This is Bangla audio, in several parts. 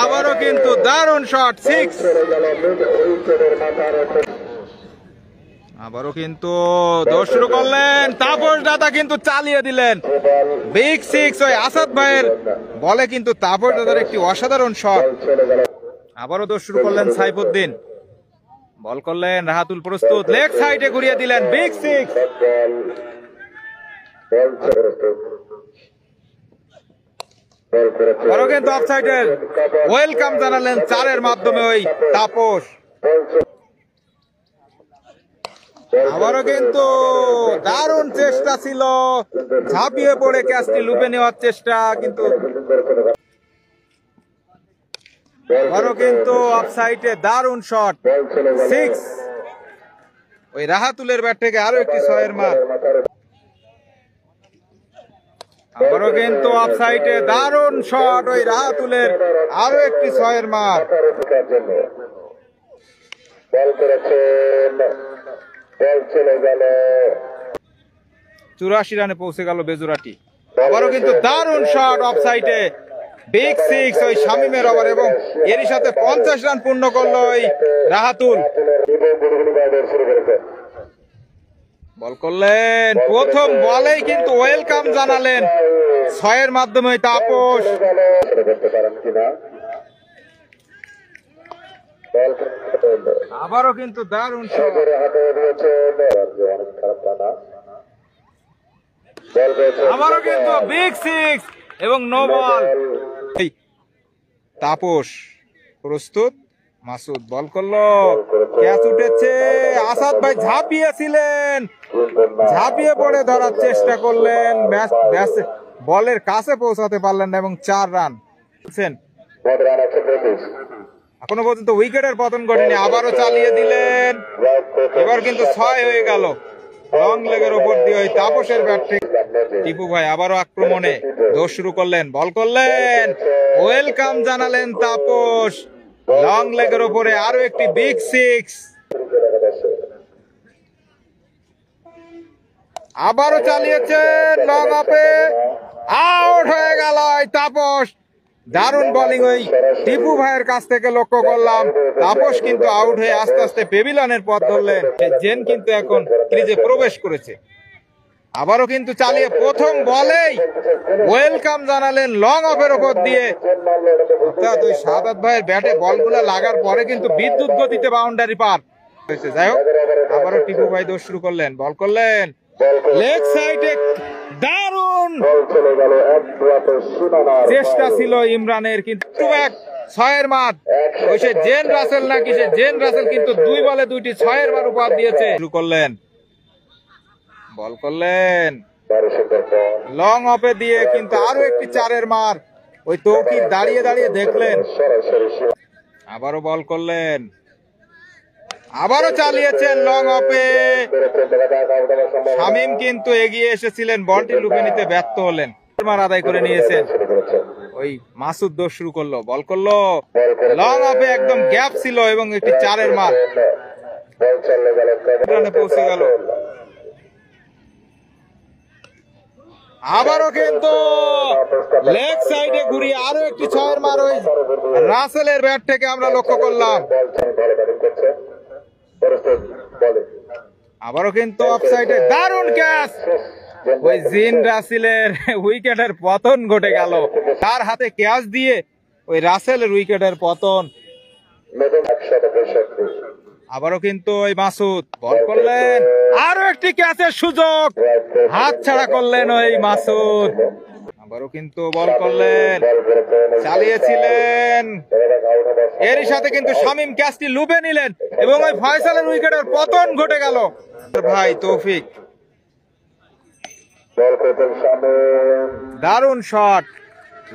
আবারও কিন্তু দারুণ শট, সিক্স। আবারও কিন্তু দৌড় শুরু করলেন তাপস দাদা, কিন্তু চালিয়ে দিলেন বিগ সিক্স। ওই আসাদ ভাইয়ের বলে কিন্তু তাপস দাদার একটি অসাধারণ শট। আবারও দৌড় শুরু করলেন সাইফুদ্দিন, বল করলেন রাহাতুল, প্রস্তুত, লেগ সাইডে ঘুরিয়ে দিলেন বিগ সিক্স। আবারও কিন্তু অফসাইডের ওয়েলকাম জানালেন চারের মাধ্যমে ওই তাপস। আবারও কিন্তু দারুণ চেষ্টা ছিল, ঝাঁপিয়ে পড়ে ক্যাচটি লুপে নেওয়ার চেষ্টা, কিন্তু আবারও কিন্তু অফসাইডে দারুণ শট, সিক্স। ওই রাহাতুলের ব্যাট থেকে আরো একটি ছয়ের মার। আবারও কিন্তু অফসাইডে দারুণ শট, ওই রাহাতুলের আরো একটি ছয়ের মার। 84 রানে পৌঁছে গেল বেজুরাটি। আবারও কিন্তু দারুণ শট অফসাইডে, বিগ সিক্স ওই শামিমের ওভার, এবং এরই সাথে 50 রান পূর্ণ করলো ওই রাহাতুল। বল করলেন, প্রথম বলেই কিন্তু ওয়েলকাম জানালেন ছয়ের মাধ্যমে তাপস। আবারও কিন্তু দারুণ শট, আবারও কিন্তু বিগ সিক্স এবং নো বল। তাপস প্রস্তুত, মাসুদ বল করলো, ক্যাচ উঠেছে, আসাদ ভাই ঝাঁপিয়েছিলেন, ঝাঁপিয়ে পড়ে ধরার চেষ্টা করলেন, বলের কাছে পৌঁছাতে পারলেন না এবং 4 রান। এখনো পর্যন্ত উইকেটের পতন ঘটেনি। আবারও চালিয়ে দিলেন, এবার কিন্তু 6 হয়ে গেল। লং লেগের ওপর দিয়ে ওই তাপসের ব্যাট থেকে টিপু ভাই আবারও আক্রমণে দৌড় শুরু করলেন, বল করলেন, ওয়েলকাম জানালেন তাপস, লং লেগের ওপরে আরো একটি বিগ সিক্স। আবারও চালিয়েছেন লং আপে, আউট হয়ে গেল তাপস। দারুণ বোলিং ওই টিপু ভাইয়ের কাছ থেকে লক্ষ্য করলাম। তাপস কিন্তু আউট হয়ে আস্তে আস্তে পেভিলিয়নের পথ ধরলেন। জেন কিন্তু এখন ক্রিজে প্রবেশ করেছে। আবারও কিন্তু চালিয়ে প্রথম বলেই ওয়েলকাম জানালেন লং অফের ওপর দিয়ে, অর্থাৎ ওই সাদাত ভাইয়ের ব্যাটে বলগুলা লাগার পরে কিন্তু বিদ্যুৎ গতিতে বাউন্ডারি পার হয়েছে। যাই হোক, আবারও টিপু ভাই দৌড় শুরু করলেন, বল করলেন, লেগ সাইডে দারুণ চেষ্টা ছিল ইমরানের, কিন্তু 6-এর মার। ওই সে জেন রাসেল নাকি, সে জেন রাসেল কিন্তু 2 বলে 2টি 6-এর মার উপহার দিয়েছে। শুরু করলেন, বল করলেন, লং অফে দিয়ে কিন্তু আরো একটি 4-এর মার। ওই তৌকির দাঁড়িয়ে দাঁড়িয়ে দেখলেন, আবারও বল করলেন, আবারও চালিয়েছেন লং অফে। শামিম কিন্তু এগিয়ে এসেছিলেন, বলটি লুপে নিতে ব্যর্থ হলেন, মার আদায় করে নিয়েছেন। ওই মাসুদ দৌড় শুরু করলো, বল করলো, লং অফে একদম গ্যাপ ছিল এবং একটি 4-এর মার। রানে পৌঁছে গেল। আবারও কিন্তু লেগ সাইডে ঘুরিয়ে আরো একটি 6-এর মার ওই রাসেলের ব্যাট থেকে আমরা লক্ষ্য করলাম। আবারও কিন্তু অফসাইডে দারুণ ক্যাচ, ওই জিন রাসেলের উইকেটের পতন ঘটে গেল। তার হাতে ক্যাচ দিয়ে ওই রাসেলের উইকেটের পতন। আবারও কিন্তু ওই মাসুদ বল করলেন, আরো একটি ক্যাচের সুযোগ হাত ছাড়া করলেন ওই মাসুদ। আবারও কিন্তু বল করলেন, চালিয়েছিলেন, এরই সাথে কিন্তু শামিম ক্যাচটি লুপে নিলেন এবং ওই ফয়সালের উইকেটের পতন ঘটে গেল। ভাই তৌফিক দারুণ শট,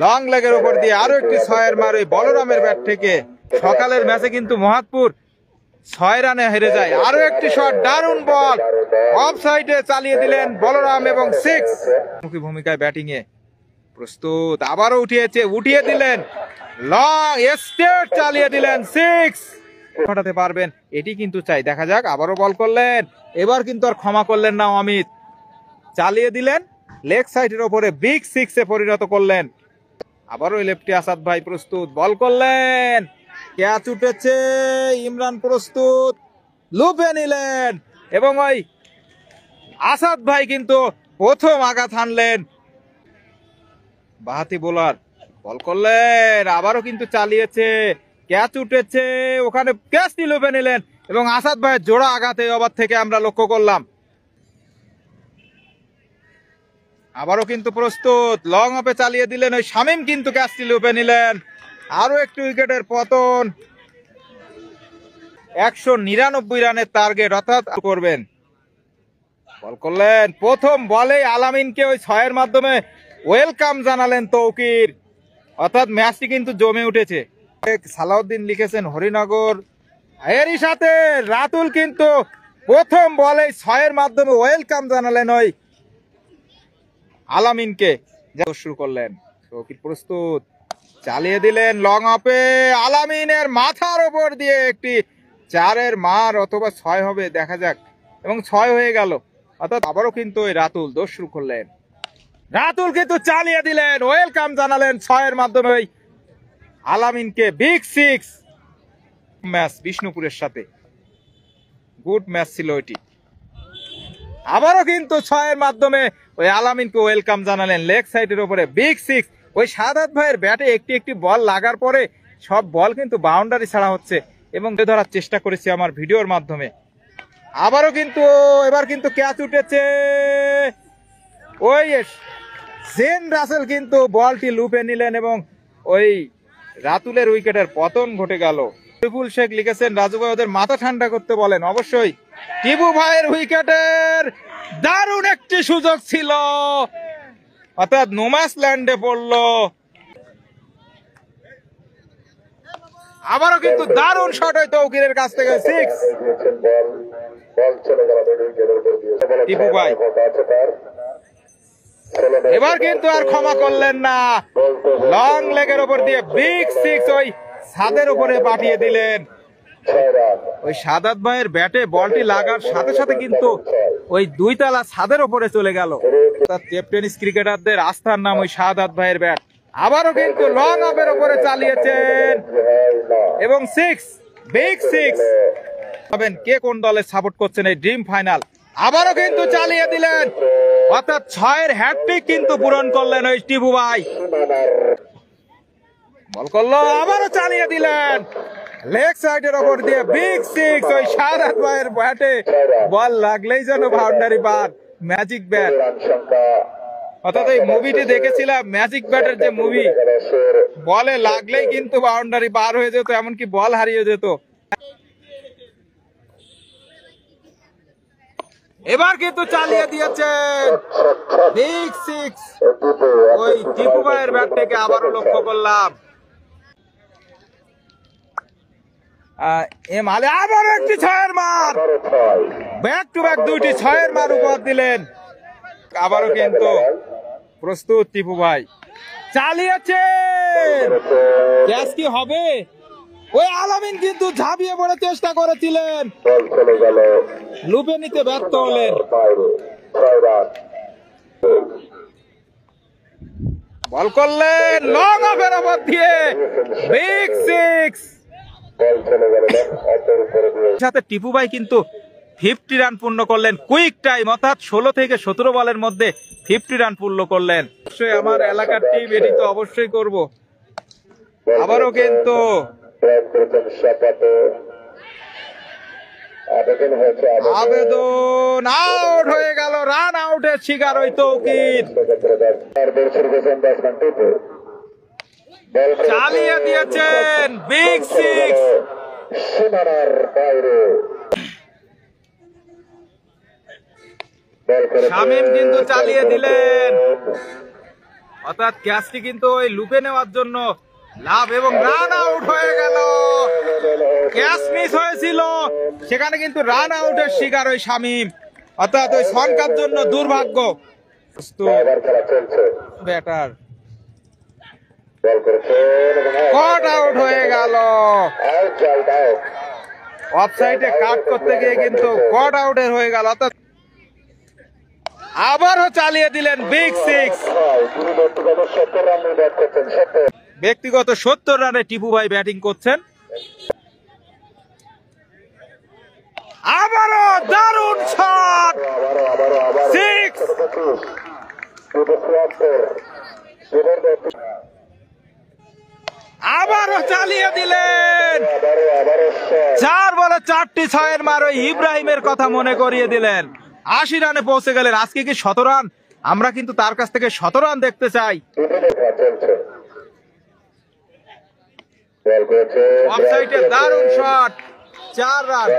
লং লেগের উপর দিয়ে আরো একটি 6-এর মার ওই বলরামের ব্যাট থেকে। সকালের ম্যাচে কিন্তু মহাতপুর 6 রানে হেরে যায়। আরো একটি শট, দারুণ বল, অফ সাইডে চালিয়ে দিলেন বলরাম এবং 6। মুখী ভূমিকায় ব্যাটিং এ প্রস্তুত, আবারও উঠিয়ে দিলেন, লং স্টেট চালিয়ে দিলেন 6। ঘটাতে পারবেন এটি কিন্তু চাই। দেখা যাক, আবারও বল করলেন, এবার কিন্তু আর ক্ষমা করলেন না অমিত, চালিয়ে দিলেন লেগ সাইডের ওপরে, বিগ সিক্সে পরিণত করলেন। আবারও লেফটি আসাদ ভাই প্রস্তুত, বল করলেন, ক্যাচ উঠেছে, ইমরান প্রস্তুত, লুপে নিলেন এবং ওই আসাদ ভাই কিন্তু প্রথম আঘাত হানলেন। বাহাতি বোলার বল করলেন, আবারও কিন্তু চালিয়েছে, ক্যাচ উঠেছে, ওখানে ক্যাচটি লুপে নিলেন এবং আসাদ ভাইয়ের জোড়া আঘাত এই ওভার থেকে আমরা লক্ষ্য করলাম। আবারও কিন্তু প্রস্তুত, লং অফে চালিয়ে দিলেন, ওই শামীম কিন্তু ক্যাচটি লুপে নিলেন। আরো একটি উইকেটের পতন, 199 রানের টার্গেট অর্থাৎ করবেন। বল করলেন, প্রথম বলেই আলামিনকে ওই 6-এর মাধ্যমে ওয়েলকাম জানালেন তৌকির, অর্থাৎ ম্যাচটি কিন্তু জমে উঠেছে। সালাউদ্দিন লিখেছেন হরিনগর, এরই সাথে রাতুল কিন্তু প্রথম বলেই 6-এর মাধ্যমে ওয়েলকাম জানালেন ওই আলামিনকে, শুরু করলেন। তৌকির প্রস্তুত, চালিয়ে দিলেন লং অফে, আলামিনের মাথার ওপর দিয়ে একটি 4-এর মার অথবা 6 হবে, দেখা যাক, এবং 6 হয়ে গেল। অর্থাৎ আবারও কিন্তু ওই রাতুল দোষ শুরু করলেন, রাতুল কিন্তু চালিয়ে দিলেন, ওয়েলকাম জানালেন 6-এর মাধ্যমে ওই আলামিনকে, বিগ সিক্স। ম্যাচ বিষ্ণুপুরের সাথে গুড ম্যাচ ছিল ওইটি। আবারও কিন্তু 6-এর মাধ্যমে ওই আলামিনকে ওয়েলকাম জানালেন, লেগ সাইডের উপরে বিগ সিক্স। ওই সাদাত ভাইয়ের ব্যাটে একটি একটি বল লাগার পরে সব বল কিন্তু বাউন্ডারি ছাড়া হচ্ছে এবং ধরার চেষ্টা করেছি আমার ভিডিওর মাধ্যমে। আবারও কিন্তু এবার কিন্তু ক্যাচ উঠেছে, ওই জেন রাসেল কিন্তু বলটি লুপে নিলেন এবং ওই রাতুলের উইকেটের পতন ঘটে গেল। টিপুল শেখ লিখেছেন রাজু ভাই ওদের মাথা ঠান্ডা করতে বলেন। অবশ্যই টিপু ভাইয়ের উইকেটের দারুণ একটি সুযোগ ছিল, অর্থাৎ নোম্যান্স ল্যান্ডে পড়লো। আবারও কিন্তু দারুণ শট হয় তৌকিরের কাছ থেকে, সিক্স। টিপু ভাই এবার কিন্তু আর ক্ষমা করলেন না, লং লেগের ওপর দিয়ে বিগ সিক্স ওই ছাদের উপরে পাঠিয়ে দিলেন। ওই সাদাত ভাইয়ের ব্যাটে বলটি লাগার সাথে সাথে কিন্তু ওই 2 তলা ছাদের উপরে চলে গেল। টেনিস ক্রিকেটারদের আস্থার নাম ওই সাদাত ভাইয়ের ব্যাট। আবারও কিন্তু লং অফের উপরে চালিয়েছেন এবং সিক্স, বিগ সিক্স। কে কোন দলে সাপোর্ট করছেন এই ড্রিম ফাইনাল। আবারও কিন্তু চালিয়ে দিলেন, অর্থাৎ 6-এর হ্যাটট্রিক কিন্তু পূরণ করলেন ওই টিপু ভাই। বল করলো, আবারও চালিয়ে দিলেন লেগ সাইডের ওপর দিয়ে বিগ সিক্স। ওই সাদাত ভাইয়ের ব্যাটে বল লাগলেই যেন বাউন্ডারি পার, ম্যাজিক ব্যাট। অর্থাৎ এই মুভিটি দেখেছিলাম, ম্যাজিক ব্যাটের যে মুভি, বলে লাগলেই কিন্তু বাউন্ডারি পার হয়ে যেত, এমনকি বল হারিয়ে যেত। এবার কিন্তু চালিয়ে দিয়েছেন বিগ সিক্স ওই টিপু ভাইয়ের ব্যাট থেকে, আবারও লক্ষ্য করলাম। আবার একটি 6-এর মার, ব্যাক টু ব্যাক 2টি 6-এর মার উপহার দিলেন। আবারও কিন্তু প্রস্তুত টিপু ভাই, চালিয়েছেন, ক্যাচ কি হবে? ওই আলামিন কিন্তু ঝাঁপিয়ে পড়ে চেষ্টা করেছিলেন, লুপে নিতে ব্যর্থ হলেন। বল করলেন লং অফের ওপর দিয়ে বিগ সিক্স। সাথে টিপু ভাই কিন্তু 50 রান পূর্ণ করলেন কুইক টাইম, অর্থাৎ 16 থেকে 17 বলের মধ্যে 50 রান পূর্ণ করলেন। অবশ্যই আমার এলাকার টিম এটি তো অবশ্যই করব। আবারও কিন্তু আবেদন আউট হয়ে গেল, রান আউটের শিকার ওই তৌকির। চালিয়ে দিয়েছেন বিগ সিক্স। শামীম কিন্তু চালিয়ে দিলেন, অর্থাৎ ক্যাচটি কিন্তু ওই লুপে নেওয়ার জন্য লাভ এবং রান আউট হয়ে গেল। ক্যাচ মিস হয়েছিল, সেখানে কিন্তু রান আউটের শিকার ওই শামীম, অর্থাৎ ওই শঙ্কার জন্য দুর্ভাগ্য। ব্যাটার কট আউট হয়ে গেল। অফসাইডে কাট করতে গিয়ে কিন্তু কট আউটের হয়ে গেল, অর্থাৎ আবারও চালিয়ে দিলেন বিগ সিক্স। ব্যক্তিগত 70 রানে টিপু ভাই ব্যাটিং করছেন। আবারও দারুণ শট, সিক্স। আবারও চালিয়ে দিলেন, 4 বলে 4টি 6-এর মার। ওই ইব্রাহিমের কথা মনে করিয়ে দিলেন। 80 রানে পৌঁছে গেলেন। আজকে কি 100 রান? আমরা কিন্তু তার কাছ থেকে 100 রান দেখতে চাই। অফসাইডে দারুণ শট, 4 রান।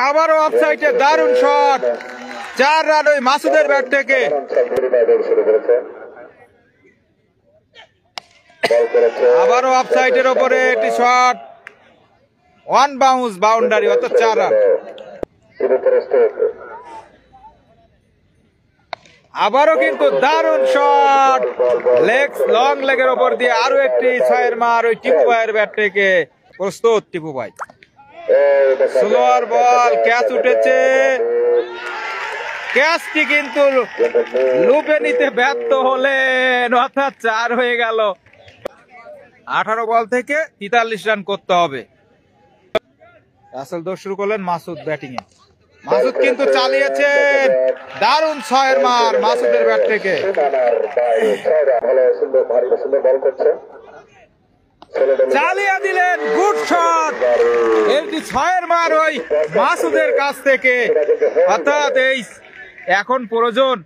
আবারও অফসাইডে দারুণ শট, 4 রান ওই মাসুদের ব্যাট থেকে। আবারও অফসাইডের ওপরে একটি শট, 1 বাউন্স, বাউন্ডারি, অর্থাৎ 4 রান। আবারও কিন্তু দারুণ শট, লং লেগের ওপর দিয়ে আরো একটি 6-এর মার ওই টিপু ভাইয়ের ব্যাট থেকে। প্রস্তুত টিপু ভাই, স্লোয়ার বল, ক্যাচ উঠেছে। ক্যাচটি কিন্তু লুপে নিতে ব্যর্থ হলেন, অর্থাৎ 4 হয়ে গেল। 18 বল থেকে 43 রান করতে হবে। রাসেল দোষ শুরু করলেন, মাসুদ ব্যাটিং এ। মাসুদ কিন্তু চালিয়েছেন, দারুণ 6-এর মার মাসুদের ব্যাট থেকে। চালিয়ে দিলেন, গুড শট। এটি 6-এর মার ওই মাসুদের কাছ থেকে, অর্থাৎ এই এখন প্রয়োজন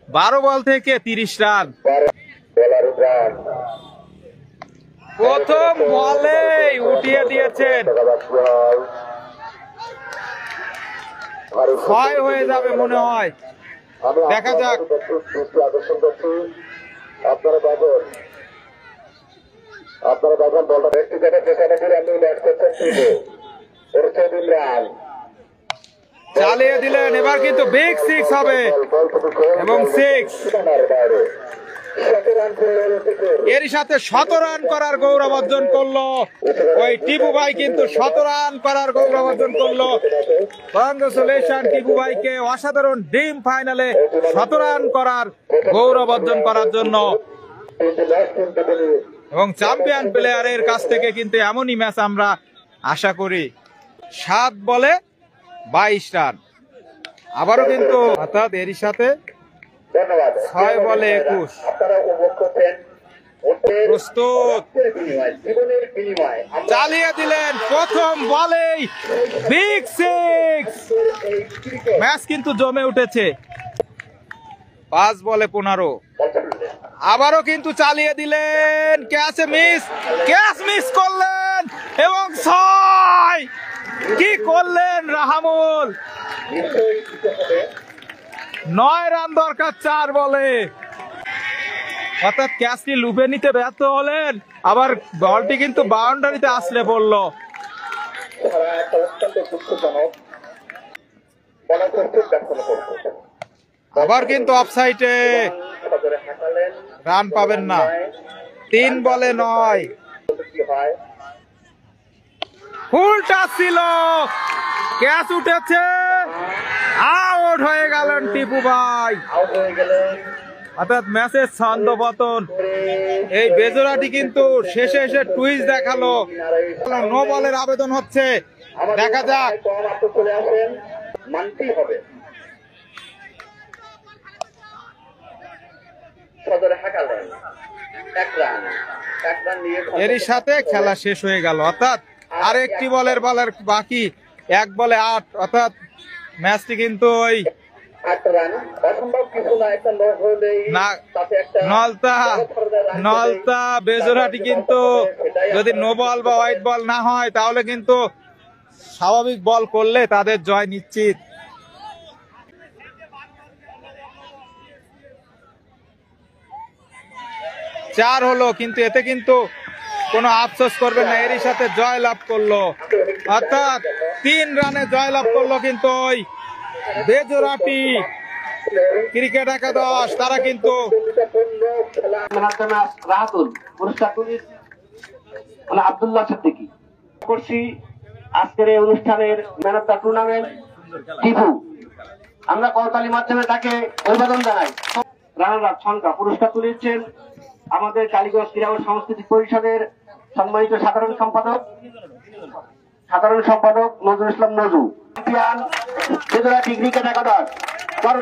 12 বল থেকে 30 রান। প্রথম বলে উঠিয়ে দিয়েছেন, 6 হয়ে যাবে মনে হয়, দেখা যাক। চালিয়ে দিলেন, এবার কিন্তু বিগ সিক্স হবে এবং 6। এরই সাথে 100 রান করার গৌরব অর্জন করলো ওই টিপু ভাই, কিন্তু 100 রান করার গৌরব অর্জন করলো। কংগ্রেচুলেশন টিপু ভাইকে, অসাধারণ ড্রিম ফাইনালে 100 রান করার গৌরব অর্জন করার জন্য। এবং চ্যাম্পিয়ন প্লেয়ারের কাছ থেকে কিন্তু এমনই ম্যাচ আমরা আশা করি। 7 বলে 22 রান। আবারও কিন্তু, অর্থাৎ এরই সাথে 6 বলে 21। প্রস্তুত, চালিয়ে দিলেন, প্রথম বলেই বিগ সিক্স। ম্যাচ কিন্তু জমে উঠেছে। 5 বলে 15। আবারও কিন্তু চালিয়ে দিলেন, ক্যাচ মিস করলেন এবং 6। কি করলেন রাহামুল, 9 রান দরকার 4 বলে, অর্থাৎ ক্যাচটি লুপে নিতে ব্যর্থ হলেন। আবার বলটি কিন্তু বাউন্ডারিতে আছড়ে পড়ল। আবার কিন্তু অফসাইডে, রান পাবেন না। 3 বলে 9। ফুল টাচ ছিল, ক্যাচ উঠেছে, আউট হয়ে গেলেন টিপু ভাই। অর্থাৎ ম্যাচের ছন্দপতন। এই বেজোরাটি কিন্তু শেষে এসে টুইস্ট দেখালো। নো বলের আবেদন হচ্ছে, দেখা যাক। এরই সাথে খেলা শেষ হয়ে গেল, অর্থাৎ আরেকটি বলের বাকি, 1 বলে 8, অর্থাৎ ম্যাচটি কিন্তু ওই নলতা বেজোরাটি কিন্তু যদি নো বল বা হোয়াইট বল না হয়, তাহলে কিন্তু স্বাভাবিক বল করলে তাদের জয় নিশ্চিত। চার হলো, কিন্তু এতে কিন্তু কোনো আফসোস করবেন না, এরই সাথে জয় লাভ করলো, অর্থাৎ 3 রানে জয় লাভ করলো কিন্তু ওই বেজোরাটি ক্রিকেট একাদশ। তারা কিন্তু মানে আব্দুল্লাহ সিদ্দিকী করছি আজকের এই অনুষ্ঠানের man of the tournament Tipu. আমরা করতালির মাধ্যমে তাকে অভিবাদন জানাই। রানার আপ ছনকা পুরস্কার তুলেছেন আমাদের কালীগঞ্জ ক্রীড়া ও সাংস্কৃতিক পরিষদের সম্মানিত সাধারণ সম্পাদক Nazrul Islam Naju. Champion degree category